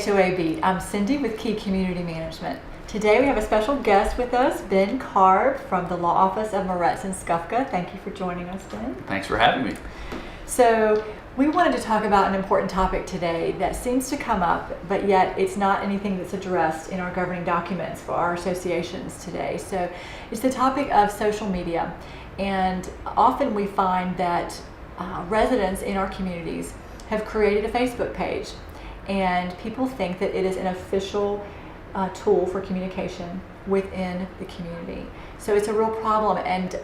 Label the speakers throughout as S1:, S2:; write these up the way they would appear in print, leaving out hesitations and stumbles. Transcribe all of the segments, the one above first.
S1: HOA Beat. I'm Cindy with Key Community Management. Today we have a special guest with us, Ben Carb from the Law Office of Moretz and Skufca. Thank you for joining us, Ben.
S2: Thanks for having me.
S1: So we wanted to talk about an important topic today that seems to come up, but yet it's not anything that's addressed in our governing documents for our associations today. So it's the topic of social media. And often we find that residents in our communities have created a Facebook page, and people think that it is an official tool for communication within the community. So it's a real problem, and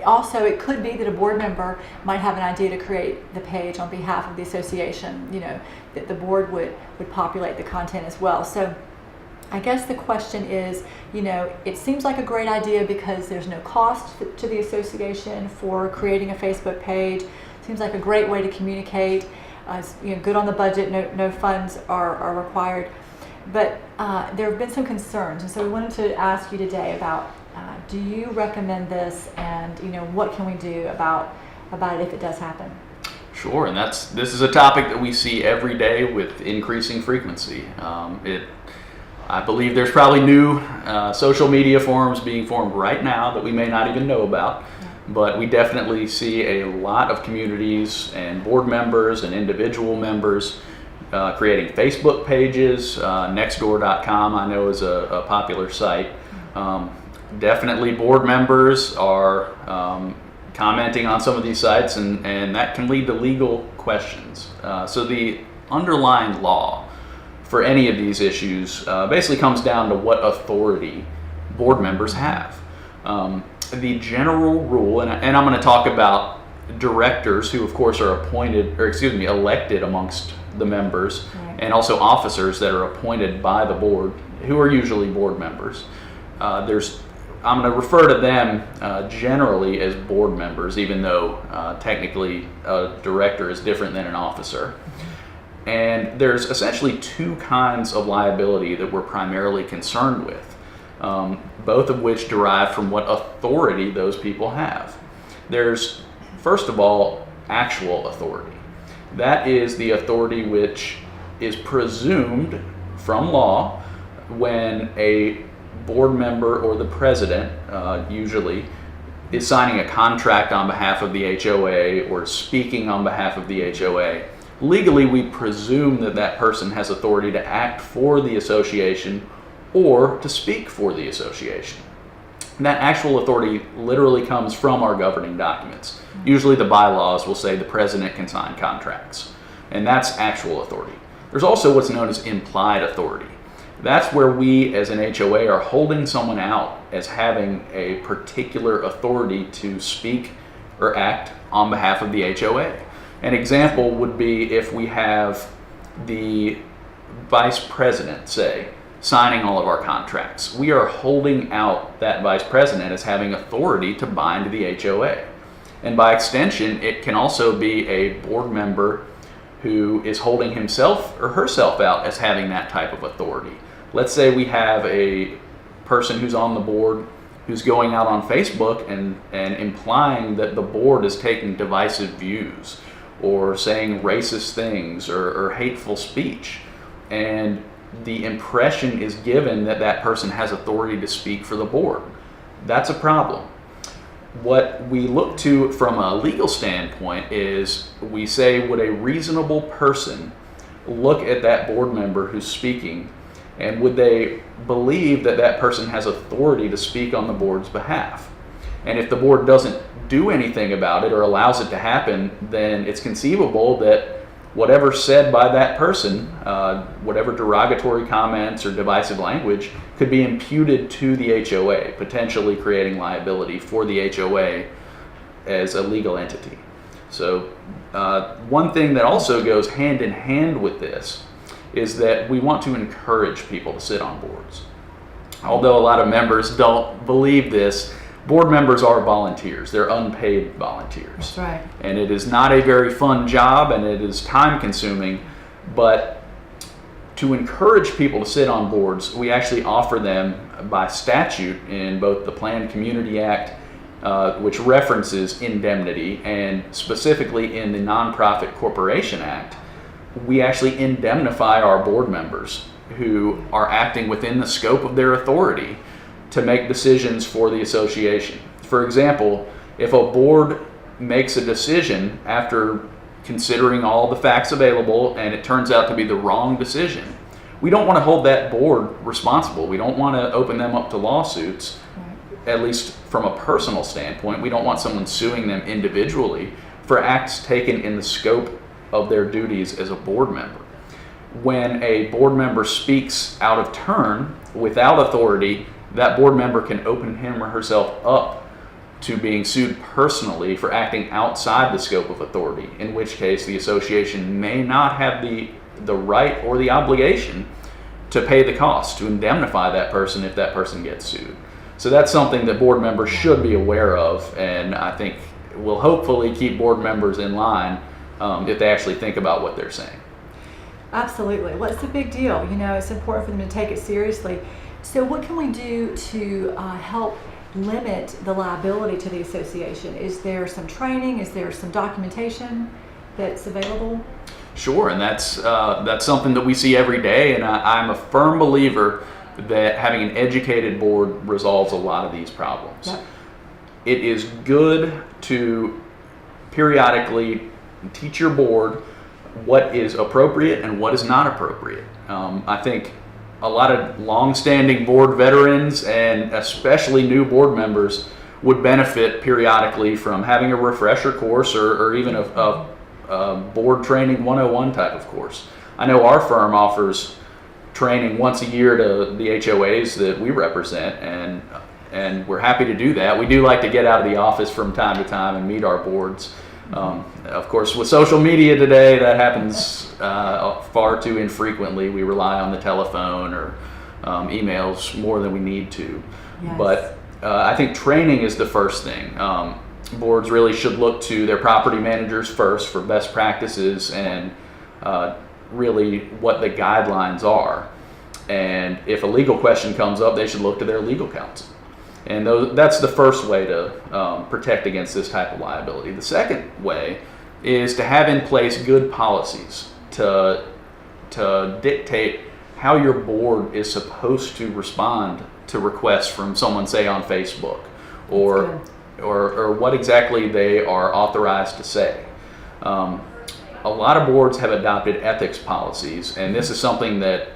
S1: also it could be that a board member might have an idea to create the page on behalf of the association, that the board would populate the content as well. So I guess the question is, it seems like a great idea because there's no cost to the association for creating a Facebook page. Seems like a great way to communicate. Good on the budget, no funds are required. But there have been some concerns, and so we wanted to ask you today about, do you recommend this, and what can we do about it if it does happen?
S2: Sure, and this is a topic that we see every day with increasing frequency. I believe there's probably new social media forums being formed right now that we may not even know about, but we definitely see a lot of communities and board members and individual members creating Facebook pages. Nextdoor.com I know is a popular site. Definitely board members are commenting on some of these sites, and that can lead to legal questions. So the underlying law for any of these issues basically comes down to what authority board members have. The general rule, and I'm going to talk about directors who of course are elected amongst the members, right, and also officers that are appointed by the board who are usually board members. I'm going to refer to them generally as board members, even though technically a director is different than an officer. And there's essentially two kinds of liability that we're primarily concerned with, both of which derive from what authority those people have. There's, first of all, actual authority. That is the authority which is presumed from law when a board member or the president usually is signing a contract on behalf of the HOA or speaking on behalf of the HOA. Legally, we presume that person has authority to act for the association or to speak for the association. And that actual authority literally comes from our governing documents. Usually the bylaws will say the president can sign contracts, and that's actual authority. There's also what's known as implied authority. That's where we as an HOA are holding someone out as having a particular authority to speak or act on behalf of the HOA. An example would be if we have the vice president, say, signing all of our contracts. We are holding out that vice president as having authority to bind the HOA. And by extension, it can also be a board member who is holding himself or herself out as having that type of authority. Let's say we have a person who's on the board who's going out on Facebook and implying that the board is taking divisive views or saying racist things or hateful speech. And the impression is given that person has authority to speak for the board. That's a problem. What we look to from a legal standpoint is we say, would a reasonable person look at that board member who's speaking, and would they believe that person has authority to speak on the board's behalf? And if the board doesn't do anything about it or allows it to happen, then it's conceivable that whatever said by that person, whatever derogatory comments or divisive language, could be imputed to the HOA, potentially creating liability for the HOA as a legal entity. So one thing that also goes hand in hand with this is that we want to encourage people to sit on boards. Although a lot of members don't believe this, board members are volunteers. They're unpaid volunteers.
S1: That's right.
S2: And it is not a very fun job, and it is time consuming, but to encourage people to sit on boards, we actually offer them by statute in both the Planned Community Act, which references indemnity, and specifically in the Nonprofit Corporation Act, we actually indemnify our board members who are acting within the scope of their authority to make decisions for the association. For example, if a board makes a decision after considering all the facts available and it turns out to be the wrong decision, we don't want to hold that board responsible. We don't want to open them up to lawsuits, at least from a personal standpoint. We don't want someone suing them individually for acts taken in the scope of their duties as a board member. When a board member speaks out of turn without authority, that board member can open him or herself up to being sued personally for acting outside the scope of authority, in which case the association may not have the right or the obligation to pay the cost, to indemnify that person if that person gets sued. So that's something that board members should be aware of, and I think will hopefully keep board members in line if they actually think about what they're saying.
S1: Absolutely. Well, it's a big deal. It's important for them to take it seriously. So what can we do to help limit the liability to the association? Is there some training? Is there some documentation that's available?
S2: Sure, and that's something that we see every day, and I'm a firm believer that having an educated board resolves a lot of these problems.
S1: Yep.
S2: It is good to periodically teach your board what is appropriate and what is not appropriate. I think a lot of long-standing board veterans and especially new board members would benefit periodically from having a refresher course or even a board training 101 type of course. I know our firm offers training once a year to the HOAs that we represent, and we're happy to do that. We do like to get out of the office from time to time and meet our boards. Of course, with social media today, that happens far too infrequently. We rely on the telephone or emails more than we need to.
S1: Yes.
S2: But I think training is the first thing. Boards really should look to their property managers first for best practices and really what the guidelines are. And if a legal question comes up, they should look to their legal counsel. And that's the first way to protect against this type of liability. The second way is to have in place good policies to dictate how your board is supposed to respond to requests from someone, say, on Facebook, or what exactly they are authorized to say. A lot of boards have adopted ethics policies, and this is something that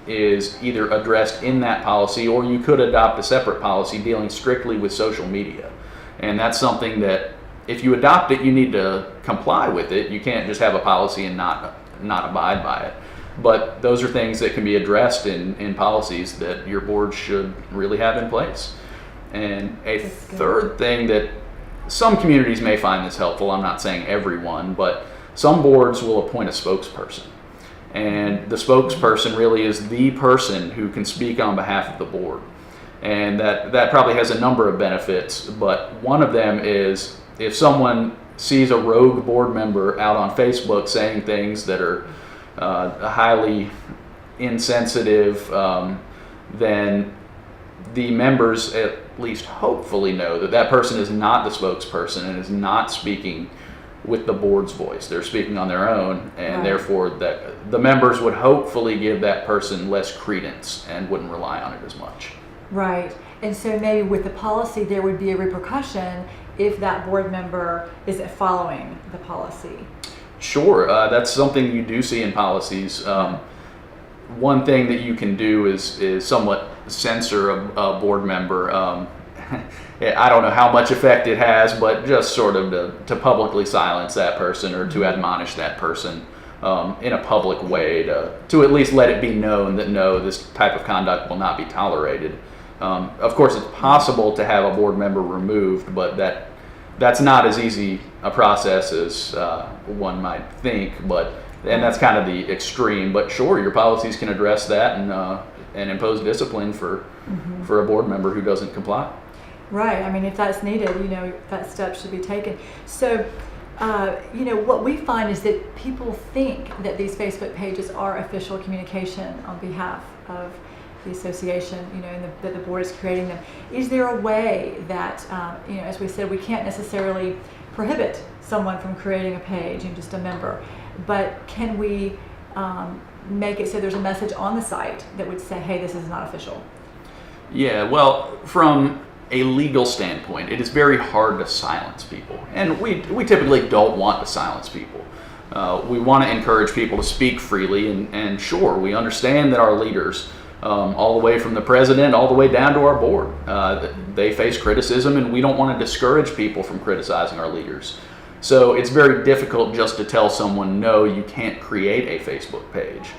S2: is either addressed in that policy, or you could adopt a separate policy dealing strictly with social media. And that's something that if you adopt it, you need to comply with it. You can't just have a policy and not abide by it. But those are things that can be addressed in policies that your board should really have in place. And a third thing that some communities may find this helpful, I'm not saying everyone, but some boards will appoint a spokesperson. And the spokesperson really is the person who can speak on behalf of the board. And that probably has a number of benefits, but one of them is if someone sees a rogue board member out on Facebook saying things that are highly insensitive, then the members at least hopefully know that that person is not the spokesperson and is not speaking with the board's voice. They're speaking on their own, and therefore that the members would hopefully give that person less credence and wouldn't rely on it as much.
S1: Right. And so maybe with the policy there would be a repercussion if that board member isn't following the policy.
S2: Sure, that's something you do see in policies. One thing that you can do is somewhat censor a board member. I don't know how much effect it has, but just sort of to publicly silence that person or to admonish that person in a public way to at least let it be known that no, this type of conduct will not be tolerated. Of course, it's possible to have a board member removed, but that's not as easy a process as one might think. And that's kind of the extreme. But sure, your policies can address that and impose discipline for a board member who doesn't comply.
S1: Right. I mean, if that's needed, that step should be taken. So, what we find is that people think that these Facebook pages are official communication on behalf of the association, and that the board is creating them. Is there a way that, as we said, we can't necessarily prohibit someone from creating a page and just a member, but can we make it so there's a message on the site that would say, hey, this is not official?
S2: Yeah, well, from a legal standpoint, it is very hard to silence people. And we typically don't want to silence people. We want to encourage people to speak freely, and sure, we understand that our leaders, all the way from the president all the way down to our board, they face criticism, and we don't want to discourage people from criticizing our leaders. So it's very difficult just to tell someone, no, you can't create a Facebook page.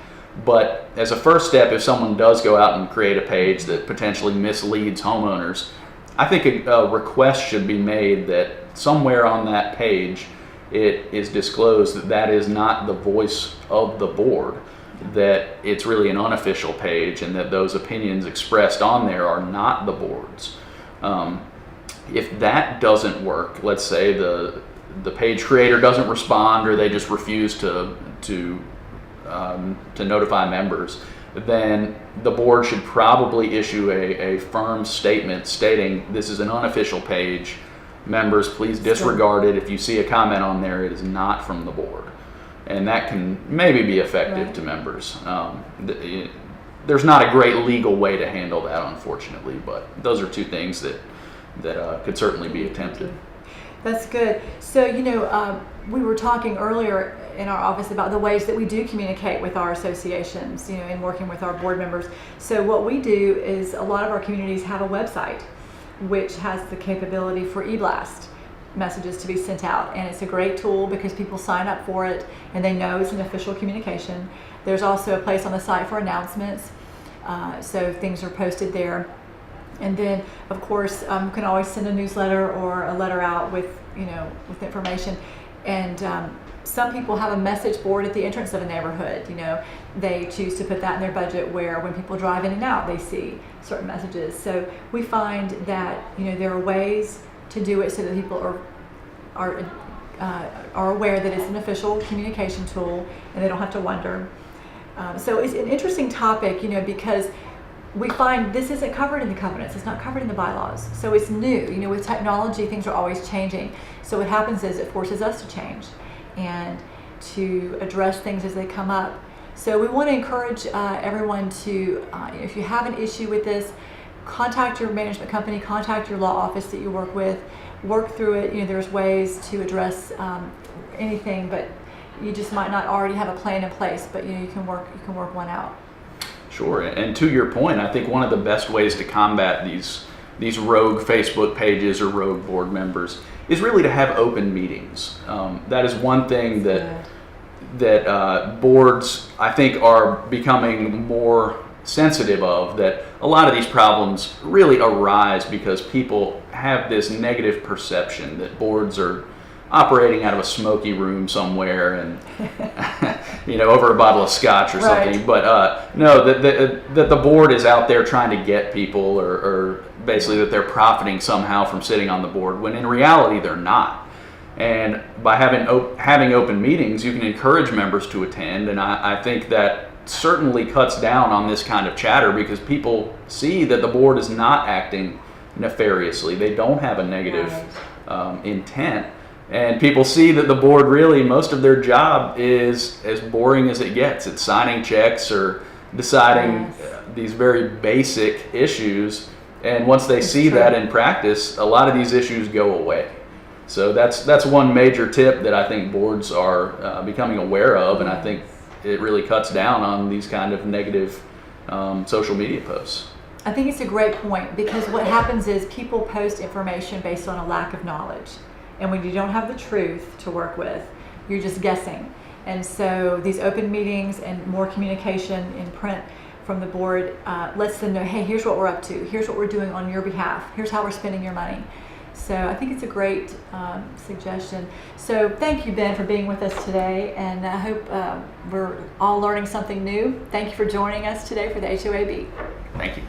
S2: But as a first step, if someone does go out and create a page that potentially misleads homeowners, I think a request should be made that somewhere on that page it is disclosed that that is not the voice of the board, that it's really an unofficial page, and that those opinions expressed on there are not the board's. If that doesn't work, let's say the page creator doesn't respond, or they just refuse to notify members, then the board should probably issue a firm statement stating this is an unofficial page. Members, please disregard it. If you see a comment on there, it is not from the board. And that can maybe be effective to members. There's not a great legal way to handle that, unfortunately, but those are two things that could certainly be attempted.
S1: That's good. So, we were talking earlier in our office about the ways that we do communicate with our associations, in working with our board members. So what we do is a lot of our communities have a website which has the capability for e-blast messages to be sent out. And it's a great tool because people sign up for it and they know it's an official communication. There's also a place on the site for announcements. So things are posted there. And then, of course, you can always send a newsletter or a letter out with information. And some people have a message board at the entrance of a neighborhood. They choose to put that in their budget where when people drive in and out, they see certain messages. So we find that there are ways to do it so that people are aware that it's an official communication tool and they don't have to wonder. So it's an interesting topic, because we find this isn't covered in the covenants. It's not covered in the bylaws. So it's new. With technology, things are always changing. So what happens is it forces us to change and to address things as they come up. So we want to encourage everyone to, if you have an issue with this, contact your management company, contact your law office that you work with, work through it. There's ways to address anything, but you just might not already have a plan in place, but you can work one out.
S2: Sure, and to your point, I think one of the best ways to combat these rogue Facebook pages or rogue board members is really to have open meetings. That is one thing that boards, I think, are becoming more sensitive of, that a lot of these problems really arise because people have this negative perception that boards are operating out of a smoky room somewhere and over a bottle of scotch or something. Right. But no, that the board is out there trying to get people, or basically that they're profiting somehow from sitting on the board, when in reality they're not. And by having open meetings, you can encourage members to attend, and I think that certainly cuts down on this kind of chatter, because people see that the board is not acting nefariously. They don't have a negative intent. And people see that the board, really, most of their job is as boring as it gets. It's signing checks or deciding these very basic issues. And once they see that in practice, a lot of these issues go away. So that's one major tip that I think boards are becoming aware of, and I think it really cuts down on these kind of negative social media posts.
S1: I think it's a great point, because what happens is people post information based on a lack of knowledge. And when you don't have the truth to work with, you're just guessing. And so these open meetings and more communication in print from the board lets them know, hey, here's what we're up to. Here's what we're doing on your behalf. Here's how we're spending your money. So I think it's a great suggestion. So thank you, Ben, for being with us today. And I hope we're all learning something new. Thank you for joining us today for the HOAB.
S2: Thank you.